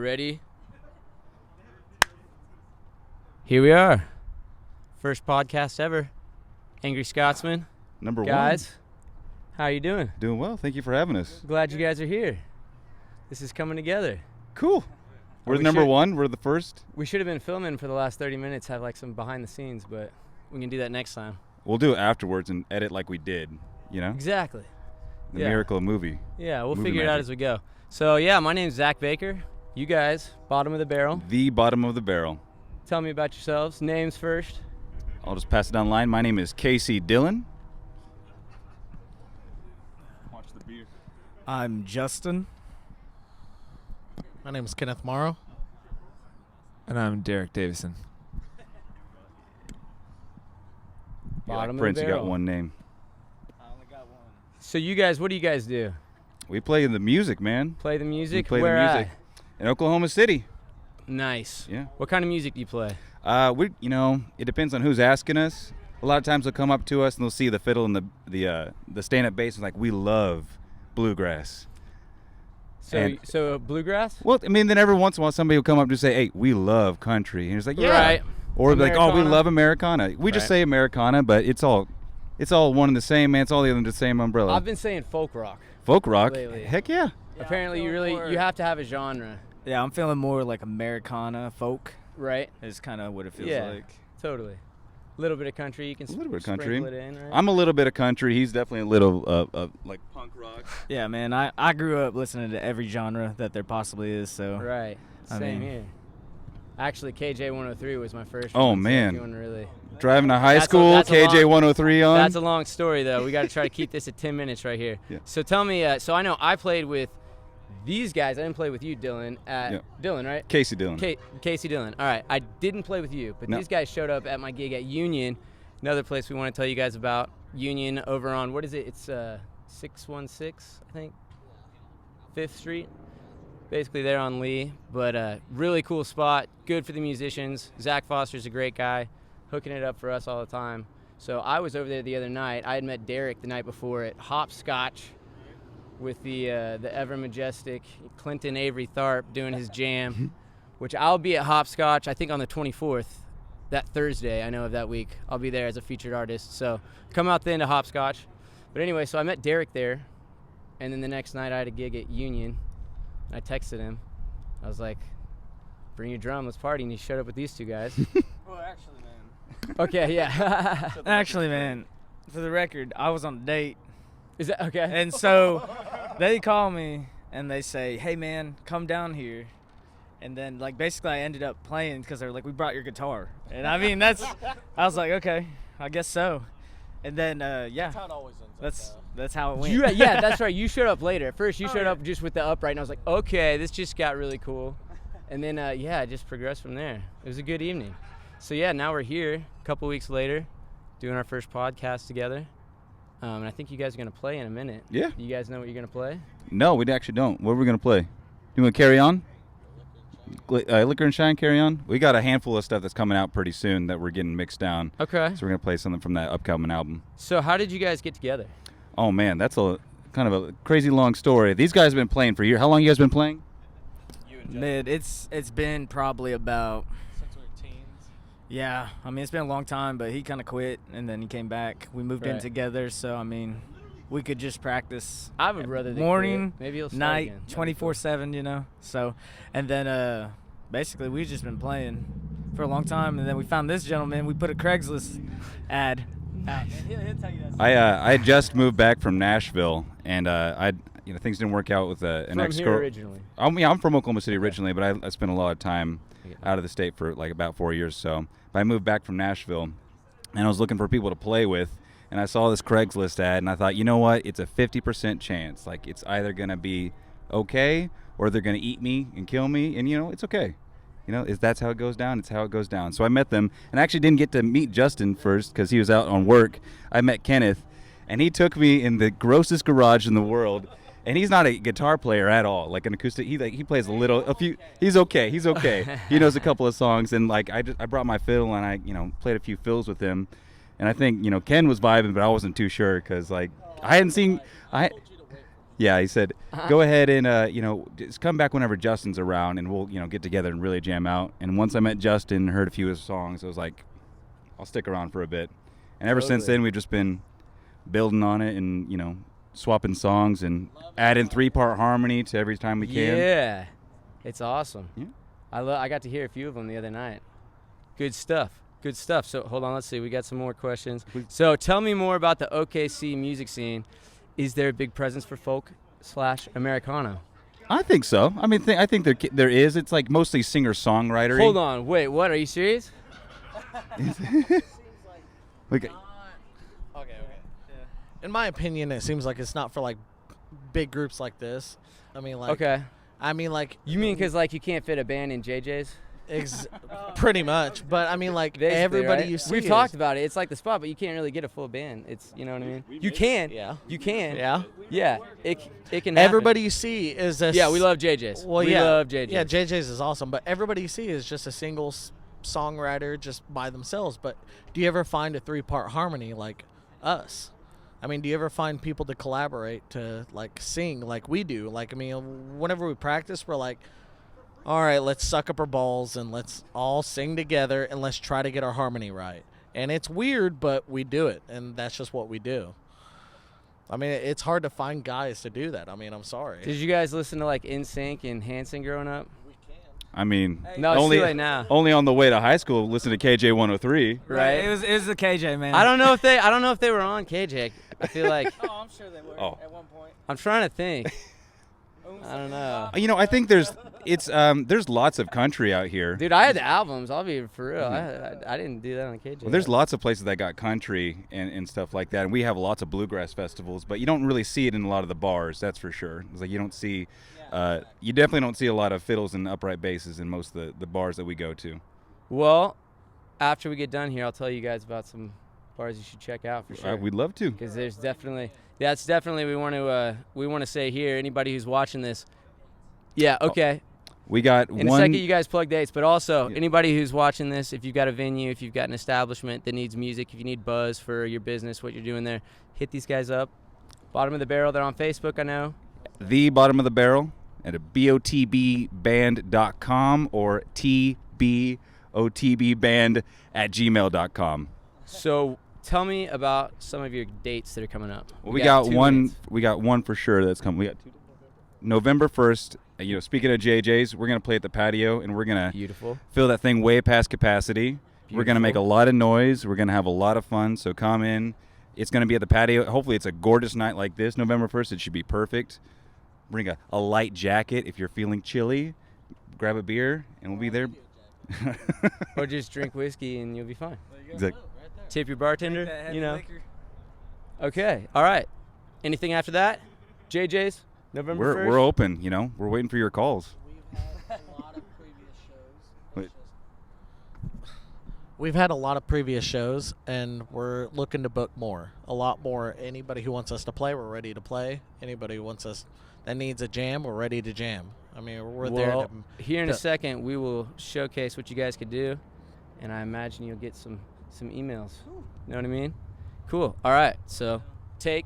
Ready? Here we are. First podcast ever. Angry Scotsman. Number Guys, one. how you doing? Doing well. Thank you for having us. Glad you guys are here. This is coming together. Cool. We're we number should- one. We're the first. We should have been filming for the last 30 minutes, have like some behind the scenes, but we can do that next time. We'll do it afterwards and edit like we did, you know? Exactly. The yeah. miracle of movie. Yeah, we'll Movie figure it out magic. as we go. So, yeah, my name's Zach Baker. You guys, bottom of the barrel. The bottom of the barrel. Tell me about yourselves. Names first. I'll just pass it down the line. My name is Casey Dillon. Watch the beer. I'm Justin. My name is Kenneth Morrow. And I'm Derek Davison. Bottom of the Prince, you got barrel. one name. I only got one. So, you guys, what do you guys do? We play the music, man. Play the music? We play Where the music. In Oklahoma City. At? Nice. Yeah. What kind of music do you play? It depends on who's asking us. A lot of times they'll come up to us and they'll see the fiddle and the stand-up bass and like, we love bluegrass. So bluegrass? Well, I mean, then every once in a while somebody will come up and say, hey, we love country. And it's like, yeah. Right. Or they'll be like, oh, we Americana? love Americana. We just Right. say Americana, but it's all one and the same, man. It's all under the same umbrella. I've been saying folk rock. Folk rock. lately. Heck yeah. Apparently, you have to have a genre, Yeah, I'm feeling more like Americana folk. right? Is kind of what it feels Yeah. like. Totally. A little bit of country. You can A little bit of sprinkle country. it in, right? I'm a little bit of country. He's definitely a little like punk rock. Yeah, man. I grew up listening to every genre that there possibly is. So right. I Same mean- here. Actually, KJ 103 was my first. Oh, one, so if man. you wanna really. Driving to high That's a- school, that's a KJ long- 103 on. That's a long story, though. We got to try to keep this at 10 minutes right here. Yeah. So tell me. So I know I played with these guys. I didn't play with you, Dylan. Yeah. Dylan, right? Casey Dillon. Casey Dillon. All right. I didn't play with you, but No. these guys showed up at my gig at Union, another place we want to tell you guys about. Union over on, what is it? It's 616, I think, 5th Street. Basically there on Lee, but really cool spot, good for the musicians. Zach Foster's a great guy, hooking it up for us all the time. So I was over there the other night. I had met Derek the night before at Hopscotch with the ever majestic Clinton Avery Tharp doing his jam, which I'll be at Hopscotch, I think on the 24th, that Thursday, I know of that week. I'll be there as a featured artist, so come out then to Hopscotch. But anyway, so I met Derek there, and then the next night I had a gig at Union. I texted him. I was like, bring your drum, let's party. And he showed up with these two guys. Well, actually, man. Okay, yeah. Actually, man. For the record, I was on a date, Is that okay? and so they call me and they say, "Hey, man, come down here." And then, like, basically, I ended up playing because they were like, "We brought your guitar." And I mean, I was like, okay, I guess so. And then, yeah. That's how it always ends up. That's how it went. Yeah, that's right. You showed up later. At first, you showed yeah. up just with the upright, and I was like, okay, this just got really cool. And then, yeah, it just progressed from there. It was a good evening. So, yeah, now we're here a couple weeks later doing our first podcast together. And I think you guys are going to play in a minute. Yeah. You guys know what you're going to play? No, we actually don't. What are we going to play? You want to carry on? Liquor and Shine, carry on? We got a handful of stuff that's coming out pretty soon that we're getting mixed down. Okay. So we're going to play something from that upcoming album. So how did you guys get together? Oh, man, that's a kind of a crazy long story. These guys have been playing for years. How long you guys been playing? Mid, it's been probably about, Since we were teens. yeah, I mean, it's been a long time, but he kind of quit, and then he came back. We moved in Right. together, so, I mean, we could just practice I would rather than morning, quit. Maybe he'll start night, again. That'd be cool. 24/7, you know? So, and then, basically, we've just been playing for a long time, and then we found this gentleman. We put a Craigslist ad out. He'll tell you that. I had just moved back from Nashville, and things didn't work out with an From ex here girl. originally. I'm from Oklahoma City originally, but I spent a lot of time out of the state for like about 4 years. So, but I moved back from Nashville, and I was looking for people to play with, and I saw this Craigslist ad, and I thought, you know what? It's a 50% chance. Like, it's either gonna be okay, or they're gonna eat me and kill me, and it's okay. That's how it goes down. It's how it goes down. So I met them, and I actually didn't get to meet Justin first because he was out on work. I met Kenneth, and he took me in the grossest garage in the world. And he's not a guitar player at all, like an acoustic. He plays a few. He's okay. He knows a couple of songs, and like I brought my fiddle and I played a few fills with him, and I think Ken was vibing, but I wasn't too sure because like I hadn't seen Yeah, he said, go ahead and, just come back whenever Justin's around and we'll, get together and really jam out. And once I met Justin and heard a few of his songs, I was like, I'll stick around for a bit. And ever since then, we've just been building on it and, swapping songs and adding 3-part harmony to every time we can. Yeah. It's awesome. Yeah. I got to hear a few of them the other night. Good stuff. Good stuff. So hold on, let's see. We got some more questions. So tell me more about the OKC music scene. Is there a big presence for folk/Americana? I think so. I mean, I think there is. It's like mostly singer-songwriter. Hold on. Wait, what? Are you serious? Like, Okay. In my opinion, it seems like it's not for like big groups like this. I mean, like. Okay. I mean, like. You mean because like you can't fit a band in JJ's? Pretty much, but I mean, like Basically, everybody right? you see. We've talked about it. It's like the spot, but you can't really get a full band. It's you know what I mean. You can. Yeah. You can. Yeah. Yeah. It can. Happen. Everybody you see is a. Yeah, we love JJ's. Well, we yeah, love JJ's. Yeah, JJ's is awesome, but everybody you see is just a single songwriter just by themselves. But do you ever find a 3-part harmony like us? I mean, do you ever find people to collaborate to like sing like we do? Like, I mean, whenever we practice, we're like, all right, let's suck up our balls and let's all sing together and let's try to get our harmony right. And it's weird, but we do it, and that's just what we do. I mean, it's hard to find guys to do that. I mean, I'm sorry. Did you guys listen to like NSYNC and Hanson growing up? I mean, No, it's too late now. only on the way to high school, listen to KJ 103. Right. It was the KJ, man. I don't know if they were on KJ. I feel like Oh, I'm sure they were Oh. at one point. I'm trying to think. I don't know. I think there's lots of country out here. Dude, I had the albums. I'll be for real. I didn't do that on KJ. Well, there's lots of places that got country and stuff like that, and we have lots of bluegrass festivals, but you don't really see it in a lot of the bars. That's for sure. It's like you don't see, you definitely don't see a lot of fiddles and upright basses in most of the bars that we go to. Well, after we get done here, I'll tell you guys about some bars you should check out for sure. We'd love to. Because there's that's definitely we want to say here. Anybody who's watching this, yeah, okay. We got In one. a second, you guys plug dates, but also Yeah. anybody who's watching this, if you've got a venue, if you've got an establishment that needs music, if you need buzz for your business, what you're doing there, hit these guys up. Bottom of the Barrel, they're on Facebook, I know. The Bottom of the Barrel at a botbband.com or tbotbband@gmail.com. So tell me about some of your dates that are coming up. Well, we got 2 one. minutes. We got one for sure that's coming. We got 2 November 1st. Speaking of JJ's, we're gonna play at the patio, and we're gonna Beautiful. fill that thing way past capacity. We're gonna make a lot of noise. We're gonna have a lot of fun. So come in. It's gonna be at the patio. Hopefully, it's a gorgeous night like this, November 1st. It should be perfect. Bring a light jacket if you're feeling chilly. Grab a beer, and we'll be there. Or just drink whiskey and you'll be fine. Exactly. Tip your bartender, Okay, all right. Anything after that? JJ's, November 1st? We're open. We're waiting for your calls. We've had a lot of previous shows, and we're looking to book more. A lot more. Anybody who wants us to play, we're ready to play. Anybody who wants us that needs a jam, we're ready to jam. I mean, we're there Well, to... here in a second, we will showcase what you guys could do, and I imagine you'll get some emails. You know what I mean? Cool. All right, so take